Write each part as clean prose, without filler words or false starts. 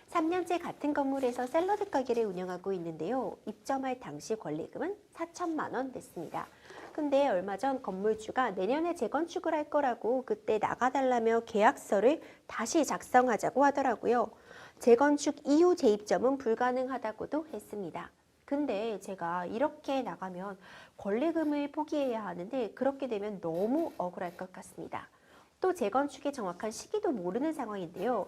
3년째 같은 건물에서 샐러드 가게를 운영하고 있는데요. 입점할 당시 권리금은 4천만 원 냈습니다. 근데 얼마 전 건물주가 내년에 재건축을 할 거라고 그때 나가달라며 계약서를 다시 작성하자고 하더라고요. 재건축 이후 재입점은 불가능하다고도 했습니다. 근데 제가 이렇게 나가면 권리금을 포기해야 하는데 그렇게 되면 너무 억울할 것 같습니다. 또 재건축의 정확한 시기도 모르는 상황인데요.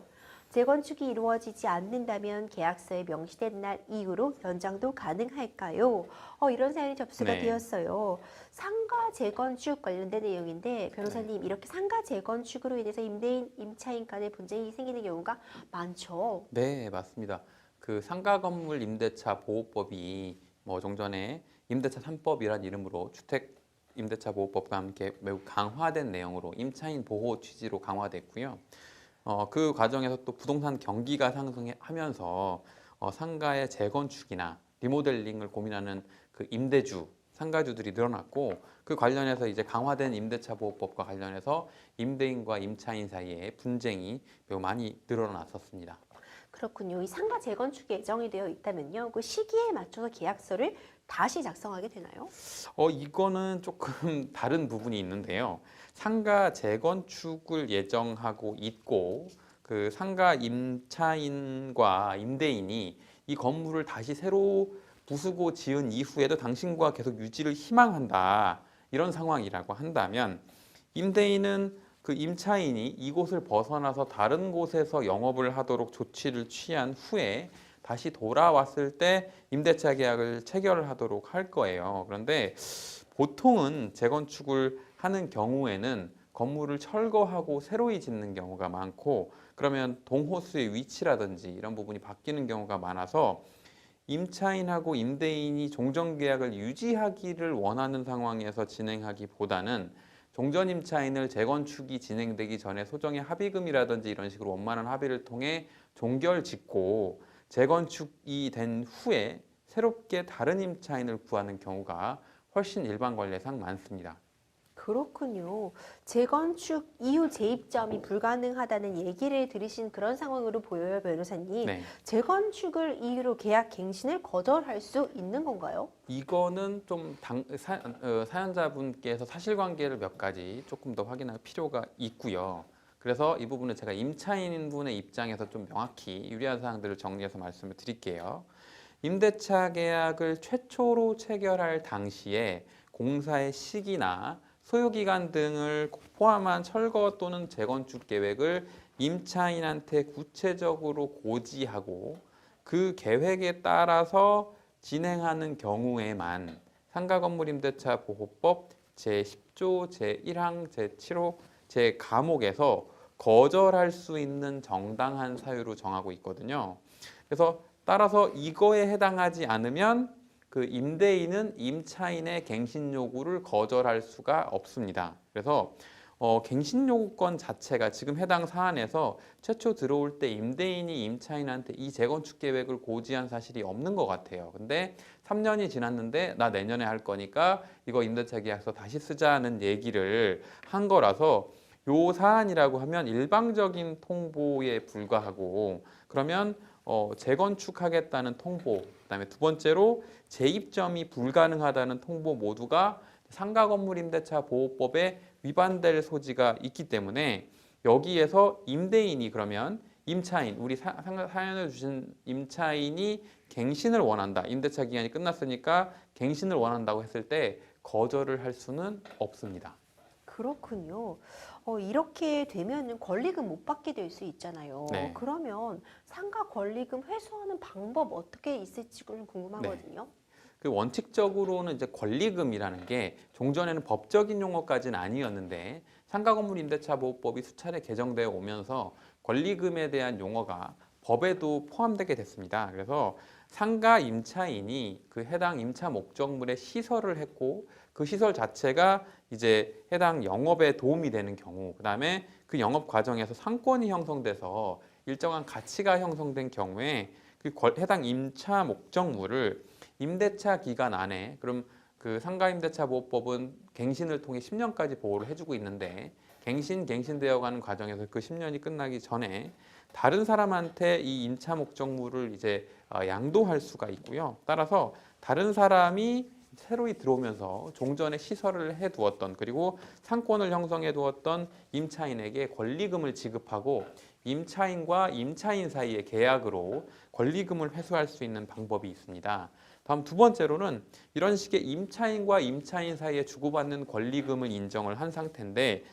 재건축이 이루어지지 않는다면 계약서에 명시된 날 이후로 연장도 가능할까요? 이런 사연이 접수가 네. 되었어요. 상가 재건축 관련된 내용인데 변호사님 네. 이렇게 상가 재건축으로 인해서 임대인, 임차인 간의 분쟁이 생기는 경우가 많죠. 네, 맞습니다. 그 상가 건물 임대차 보호법이 뭐 종전에 임대차 3법이란 이름으로 주택 임대차 보호법과 함께 매우 강화된 내용으로 임차인 보호 취지로 강화됐고요. 그 과정에서 또 부동산 경기가 상승하면서 상가의 재건축이나 리모델링을 고민하는 그 임대주, 상가주들이 늘어났고 그 관련해서 이제 강화된 임대차 보호법과 관련해서 임대인과 임차인 사이에 분쟁이 매우 많이 늘어났었습니다. 그렇군요. 이 상가 재건축 예정이 되어 있다면요. 그 시기에 맞춰서 계약서를 다시 작성하게 되나요? 이거는 조금 다른 부분이 있는데요. 상가 재건축을 예정하고 있고 그 상가 임차인과 임대인이 이 건물을 다시 새로 부수고 지은 이후에도 당신과 계속 유지를 희망한다. 이런 상황이라고 한다면 임대인은 그 임차인이 이곳을 벗어나서 다른 곳에서 영업을 하도록 조치를 취한 후에 다시 돌아왔을 때 임대차 계약을 체결하도록 할 거예요. 그런데 보통은 재건축을 하는 경우에는 건물을 철거하고 새로이 짓는 경우가 많고 그러면 동호수의 위치라든지 이런 부분이 바뀌는 경우가 많아서 임차인하고 임대인이 종전계약을 유지하기를 원하는 상황에서 진행하기보다는 종전임차인을 재건축이 진행되기 전에 소정의 합의금이라든지 이런 식으로 원만한 합의를 통해 종결 짓고 재건축이 된 후에 새롭게 다른 임차인을 구하는 경우가 훨씬 일반 관례상 많습니다. 그렇군요. 재건축 이후 재입점이 불가능하다는 얘기를 들으신 그런 상황으로 보여요, 변호사님. 네. 재건축을 이유로 계약 갱신을 거절할 수 있는 건가요? 이거는 좀 사연자분께서 사실관계를 몇 가지 조금 더 확인할 필요가 있고요. 그래서 이 부분은 제가 임차인분의 입장에서 좀 명확히 유리한 사항들을 정리해서 말씀을 드릴게요. 임대차 계약을 최초로 체결할 당시에 공사의 시기나 소요기간 등을 포함한 철거 또는 재건축 계획을 임차인한테 구체적으로 고지하고 그 계획에 따라서 진행하는 경우에만 상가건물임대차 보호법 제10조 제1항 제7호 제감목에서 거절할 수 있는 정당한 사유로 정하고 있거든요. 그래서 따라서 이거에 해당하지 않으면 그 임대인은 임차인의 갱신 요구를 거절할 수가 없습니다. 그래서 갱신 요구권 자체가 지금 해당 사안에서 최초 들어올 때 임대인이 임차인한테 이 재건축 계획을 고지한 사실이 없는 것 같아요. 근데 3년이 지났는데 나 내년에 할 거니까 이거 임대차 계약서 다시 쓰자는 얘기를 한 거라서 요 사안이라고 하면 일방적인 통보에 불과하고 그러면 재건축하겠다는 통보, 그다음에 두 번째로 재입점이 불가능하다는 통보 모두가 상가건물임대차 보호법에 위반될 소지가 있기 때문에 여기에서 임대인이 그러면 임차인, 우리 사연을 주신 임차인이 갱신을 원한다. 임대차 기간이 끝났으니까 갱신을 원한다고 했을 때 거절을 할 수는 없습니다. 그렇군요. 이렇게 되면은 권리금 못 받게 될 수 있잖아요. 네. 그러면 상가 권리금 회수하는 방법 어떻게 있을지 좀 네. 궁금하거든요. 그 원칙적으로는 이제 권리금이라는 게 종전에는 법적인 용어까지는 아니었는데 상가건물임대차 보호법이 수차례 개정되어 오면서 권리금에 대한 용어가 법에도 포함되게 됐습니다. 그래서 상가 임차인이 그 해당 임차 목적물에 시설을 했고 그 시설 자체가 이제 해당 영업에 도움이 되는 경우, 그다음에 그 영업 과정에서 상권이 형성돼서 일정한 가치가 형성된 경우에 그 해당 임차 목적물을 임대차 기간 안에 그럼 그 상가임대차 보호법은 갱신을 통해 10년까지 보호를 해주고 있는데 갱신되어가는 과정에서 그 10년이 끝나기 전에 다른 사람한테 이 임차 목적물을 이제 양도할 수가 있고요. 따라서 다른 사람이 새로이 들어오면서 종전에 시설을 해두었던 그리고 상권을 형성해 두었던 임차인에게 권리금을 지급하고 임차인과 임차인 사이의 계약으로 권리금을 회수할 수 있는 방법이 있습니다. 다음 두 번째로는 이런 식의 임차인과 임차인 사이에 주고받는 권리금을 인정을 한 상태인데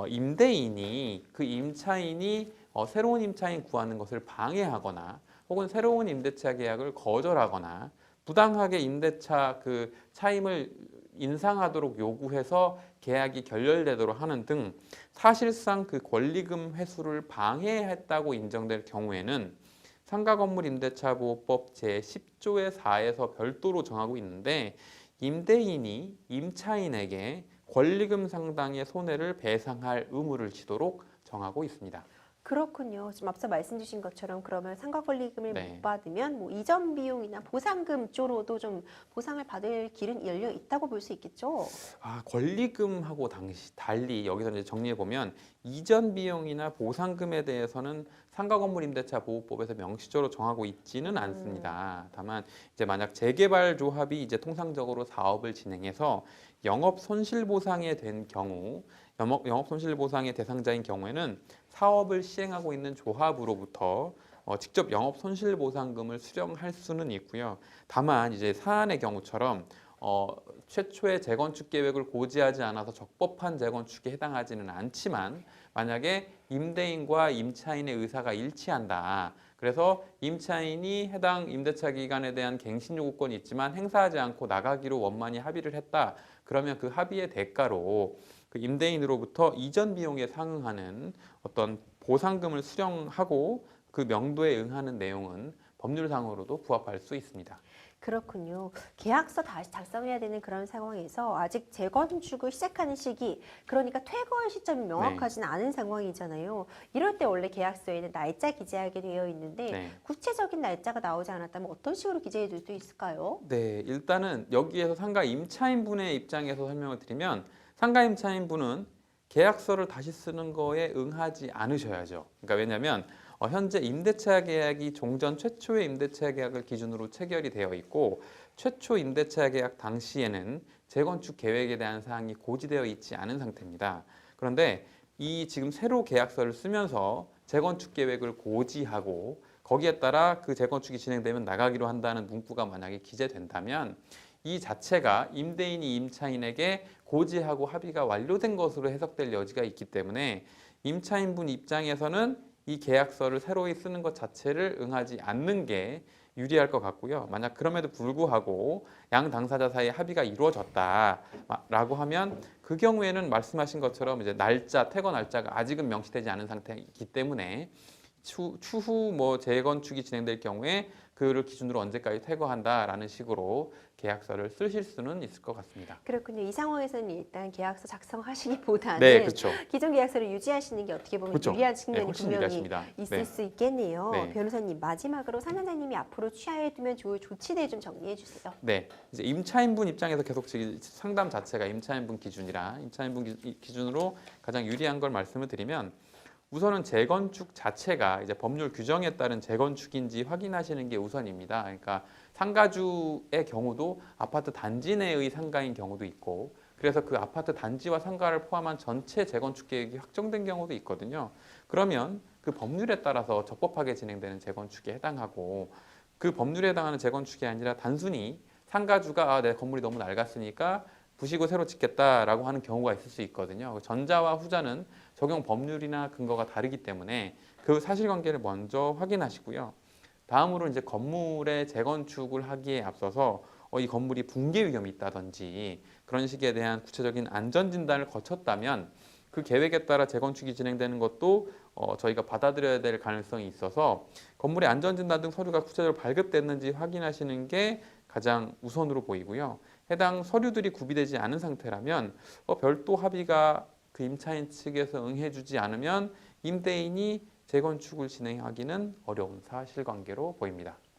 임대인이 그 임차인이 새로운 임차인 구하는 것을 방해하거나 혹은 새로운 임대차 계약을 거절하거나 부당하게 임대차 그 차임을 인상하도록 요구해서 계약이 결렬되도록 하는 등 사실상 그 권리금 회수를 방해했다고 인정될 경우에는 상가건물임대차보호법 제10조의 4에서 별도로 정하고 있는데 임대인이 임차인에게 권리금 상당의 손해를 배상할 의무를 지도록 정하고 있습니다. 그렇군요. 지금 앞서 말씀 주신 것처럼 그러면 상가 권리금을 네. 못 받으면 뭐 이전 비용이나 보상금 쪽으로도 좀 보상을 받을 길은 열려 있다고 볼 수 있겠죠. 권리금하고 달리 여기서 이제 정리해 보면 이전 비용이나 보상금에 대해서는 상가건물임대차보호법에서 명시적으로 정하고 있지는 않습니다. 다만 이제 만약 재개발 조합이 이제 통상적으로 사업을 진행해서 영업 손실 보상에 된 경우, 영업 손실 보상의 대상자인 경우에는 사업을 시행하고 있는 조합으로부터 직접 영업 손실 보상금을 수령할 수는 있고요. 다만 이제 사안의 경우처럼 최초의 재건축 계획을 고지하지 않아서 적법한 재건축에 해당하지는 않지만 만약에 임대인과 임차인의 의사가 일치한다. 그래서 임차인이 해당 임대차 기간에 대한 갱신 요구권이 있지만 행사하지 않고 나가기로 원만히 합의를 했다. 그러면 그 합의의 대가로 그 임대인으로부터 이전 비용에 상응하는 어떤 보상금을 수령하고 그 명도에 응하는 내용은 법률상으로도 부합할 수 있습니다. 그렇군요. 계약서 다시 작성해야 되는 그런 상황에서 아직 재건축을 시작하는 시기, 그러니까 퇴거의 시점이 명확하지는 않은 상황이잖아요. 이럴 때 원래 계약서에는 날짜 기재하게 되어 있는데 네. 구체적인 날짜가 나오지 않았다면 어떤 식으로 기재해 줄 수 있을까요? 네, 일단은 여기에서 상가 임차인분의 입장에서 설명을 드리면 상가 임차인분은 계약서를 다시 쓰는 거에 응하지 않으셔야죠. 그러니까 왜냐하면 현재 임대차 계약이 종전 최초의 임대차 계약을 기준으로 체결이 되어 있고 최초 임대차 계약 당시에는 재건축 계획에 대한 사항이 고지되어 있지 않은 상태입니다. 그런데 이 지금 새로 계약서를 쓰면서 재건축 계획을 고지하고 거기에 따라 그 재건축이 진행되면 나가기로 한다는 문구가 만약에 기재된다면 이 자체가 임대인이 임차인에게 고지하고 합의가 완료된 것으로 해석될 여지가 있기 때문에 임차인분 입장에서는 이 계약서를 새로이 쓰는 것 자체를 응하지 않는 게 유리할 것 같고요. 만약 그럼에도 불구하고 양 당사자 사이에 합의가 이루어졌다라고 하면 그 경우에는 말씀하신 것처럼 이제 퇴거 날짜가 아직은 명시되지 않은 상태이기 때문에 추후 뭐 재건축이 진행될 경우에 그를 기준으로 언제까지 퇴거한다라는 식으로 계약서를 쓰실 수는 있을 것 같습니다. 그렇군요. 이 상황에서는 일단 계약서 작성하시기보다는 네, 그렇죠. 기존 계약서를 유지하시는 게 어떻게 보면 그렇죠. 유리한 네, 측면이 훨씬 분명히 유리하십니다. 있을 네. 수 있겠네요. 네. 변호사님, 마지막으로 상담자님이 앞으로 취하해 두면 좋을 조치들 좀 정리해 주세요. 네, 이제 임차인분 입장에서 계속 상담 자체가 임차인분 기준이라 임차인분 기준으로 가장 유리한 걸 말씀을 드리면 우선은 재건축 자체가 이제 법률 규정에 따른 재건축인지 확인하시는 게 우선입니다. 그러니까 상가주의 경우도 아파트 단지 내의 상가인 경우도 있고 그래서 그 아파트 단지와 상가를 포함한 전체 재건축 계획이 확정된 경우도 있거든요. 그러면 그 법률에 따라서 적법하게 진행되는 재건축에 해당하고 그 법률에 해당하는 재건축이 아니라 단순히 상가주가 내 건물이 너무 낡았으니까 부시고 새로 짓겠다라고 하는 경우가 있을 수 있거든요. 전자와 후자는 적용 법률이나 근거가 다르기 때문에 그 사실관계를 먼저 확인하시고요. 다음으로 이제 건물의 재건축을 하기에 앞서서 이 건물이 붕괴 위험이 있다든지 그런 식에 대한 구체적인 안전 진단을 거쳤다면 그 계획에 따라 재건축이 진행되는 것도 저희가 받아들여야 될 가능성이 있어서 건물의 안전 진단 등 서류가 구체적으로 발급됐는지 확인하시는 게 가장 우선으로 보이고요. 해당 서류들이 구비되지 않은 상태라면 별도 합의가 그 임차인 측에서 응해주지 않으면 임대인이 재건축을 진행하기는 어려운 사실관계로 보입니다.